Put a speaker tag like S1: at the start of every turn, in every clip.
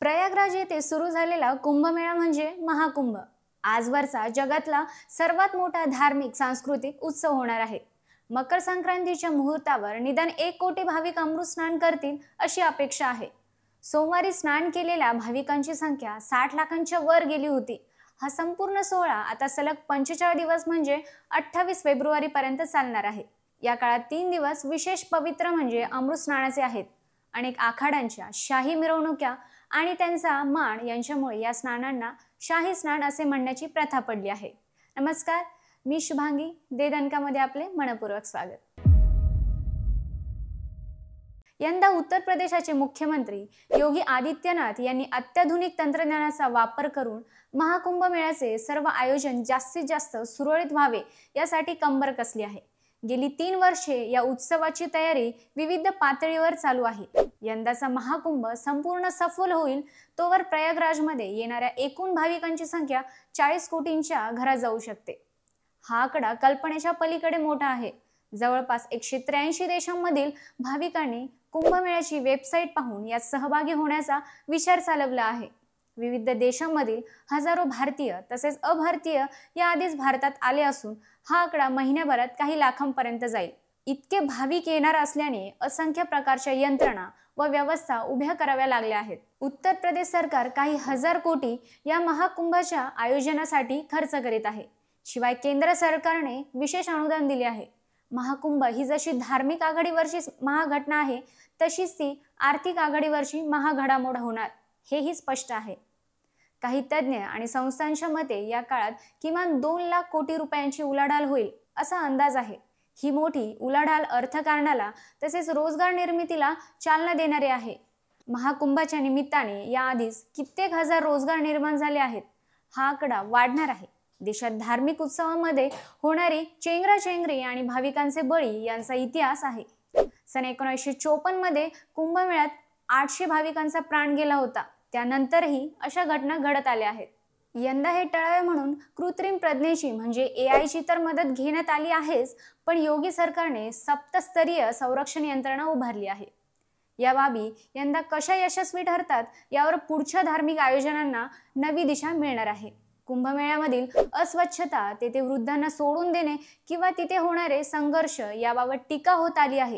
S1: प्रयागराज येथे सुरू झालेला कुंभमेळा म्हणजे महाकुंभ आजवरचा जगातला सर्वात मोठा धार्मिक सांस्कृतिक उत्सव होणार आहे। मकर संक्रांतीच्या मुहूर्तावर निदान 1 कोटी भाविक अमृत स्नान करतील अशी अपेक्षा आहे। सोमवारी स्नान केलेल्या भाविकांची संख्या 60 लाखांच्या वर गेली होती। हा संपूर्ण सोहळा आता सलग 45 दिवस म्हणजे 28 फेब्रुवारी पर्यंत चालणार आहे। या काळात 3 दिवस विशेष पवित्र म्हणजे अमृत स्नानाचे आहेत। अनेक आखाड्यांच्या शाही मिरवणुका आणि त्यांचा मान यांच्यामुळे या स्नानांना शाही स्नान असे म्हणण्याची प्रथा पडली आहे। नमस्कार, मी शुभांगी, दे दणकामध्ये आपले मनपूर्वक स्वागत। यंदा उत्तर प्रदेशाचे मुख्यमंत्री योगी आदित्यनाथ यांनी अत्याधुनिक तंत्रज्ञानाचा वापर करून महाकुंभ मेळ्याचे सर्व आयोजन जास्तीत जास्त सुरळीत व्हावे यासाठी कंबर कसली आहे। गेली 3 वर्षे या उत्सवाची तयारी विविध पातळीवर चालू आहे। यंदाचा महाकुंभ संपूर्ण सफल होईल तोवर प्रयागराजमध्ये येणाऱ्या एकूण भाविकांची संख्या 40 कोटींच्या घरात जाऊ शकते। हा आकडा कल्पनेच्या पलीकडे मोठा आहे। जवळपास 183 देशांमधील भाविकांनी कुंभमेळ्याची वेबसाईट पाहून यात सहभागी होण्याचा विचार चालवला आहे। विविध देशांमधील हजारो भारतीय तसेच अभारतीय याआधीच भारतात आले असून हा आकडा महिन्याभरात काही लाखांपर्यंत जाईल। इतके भाविक येणार असल्याने असंख्य प्रकारच्या यंत्रणा व व्यवस्था उभ्या कराव्या लागल्या आहेत। उत्तर प्रदेश सरकार काही हजार कोटी या महाकुंभाच्या आयोजनासाठी खर्च करीत आहे। शिवाय केंद्र सरकारने विशेष अनुदान दिले आहे। महाकुंभ ही जशी धार्मिक आघाडीवरची महाघटना आहे तशीच ती आर्थिक आघाडीवरची महाघडामोड होणार हेही स्पष्ट आहे। काही तज्ञ आणि संस्थांच्या मते या काळात किमान 2 लाख कोटी रुपयांची उलाढाल होईल असा अंदाज आहे। ही मोठी उलाढाल अर्थकारणाला तसेच रोजगार निर्मितीला चालना देणारी आहे। महाकुंभाच्या निमित्ताने याआधीच कित्येक हजार रोजगार निर्माण झाले आहेत। हा आकडा वाढणार आहे। देशात धार्मिक उत्सवामध्ये होणारी चेंगराचेंगरी आणि भाविकांचे बळी यांचा इतिहास आहे। सन 1954 मध्ये कुंभमेळ्यात 800 भाविकांचा प्राण गेला होता। त्यानंतरही अशा घटना घडत आल्या आहेत। यंदा हे टळावे म्हणून कृत्रिम प्रज्ञेची म्हणजे AI ची तर मदत घेण्यात आली आहेच, पण योगी सरकारने सप्तस्तरीय संरक्षण यंत्रणा उभारली आहे। या बाबी यंदा कशा यशस्वी ठरतात यावर पुढच्या धार्मिक आयोजनांना नवी दिशा मिळणार आहे। कुंभमेळ्यामधील अस्वच्छता, तेथे वृद्धांना सोडून देणे किंवा तिथे होणारे संघर्ष याबाबत टीका होत आली आहे।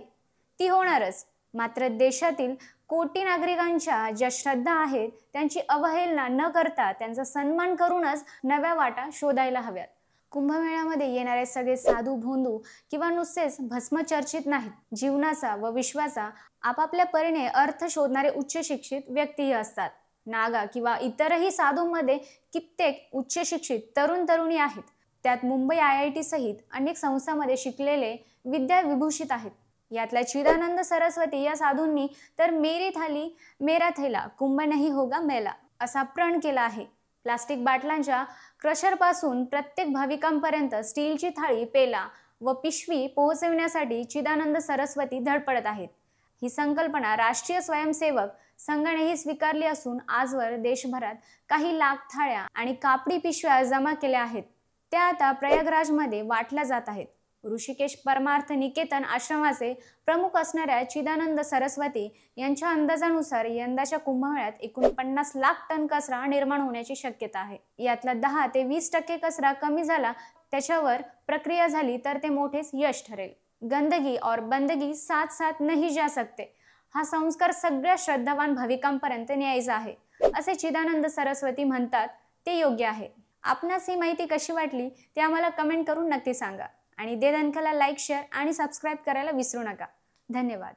S1: ती होणारच, मात्र देशातील कोटी नागरिकांच्या ज्या श्रद्धा आहेत त्यांची अवहेलना न करता त्यांचा सन्मान करूनच नव्या वाटा शोधायला हव्यात। कुंभमेळ्यामध्ये येणारे सगळे साधू भोंदू किंवा नुसतेच भस्मचर्चित नाहीत। जीवनाचा व विश्वाचा आपापल्या परीने अर्थ शोधणारे उच्च शिक्षित व्यक्तीही असतात। नागा किंवा इतरही साधूंमध्ये कित्येक उच्च शिक्षित तरुण तरुणी आहेत। त्यात मुंबई IIT सहित अनेक संस्थांमध्ये शिकलेले विद्या विभूषित आहेत। यातल्या चिदानंद सरस्वती या साधूंनी तर मेरी थाली मेरा थैला कुंभ नहीं होगा मैला असा प्रण केला आहे। प्लास्टिक बाटल्यांच्या क्रशरपासून प्रत्येक भाविकांपर्यंत स्टीलची थाळी, पेला व पिशवी पोहोचविण्यासाठी चिदानंद सरस्वती धडपडत आहेत। ही संकल्पना राष्ट्रीय स्वयंसेवक संघानेही स्वीकारली असून आजवर देशभरात काही लाख थाळ्या आणि कापडी पिशव्या जमा केल्या आहेत। त्या आता प्रयागराजमध्ये वाटल्या जात आहेत। ऋषिकेश परमार्थ निकेतन आश्रमाचे प्रमुख असणाऱ्या चिदानंद सरस्वती यांच्या अंदाजानुसार यंदाच्या कुंभमेळ्यात एकूण 50 लाख टन कचरा निर्माण होण्याची शक्यता आहे। यातला 10 ते 20% कचरा कमी झाला, त्याच्यावर प्रक्रिया झाली तर ते मोठेच यश ठरेल। गंदगी और बंदगी साथ साथ नहीं जा सकते हा संस्कार सगळ्या श्रद्धावान भाविकांपर्यंत न्यायचा आहे असे चिदानंद सरस्वती म्हणतात। ते योग्य आहे। आपणास ही माहिती कशी वाटली ते आम्हाला कमेंट करून नक्की सांगा आणि दे दणकाला लाईक, शेअर आणि सबस्क्राईब करायला विसरू नका। धन्यवाद।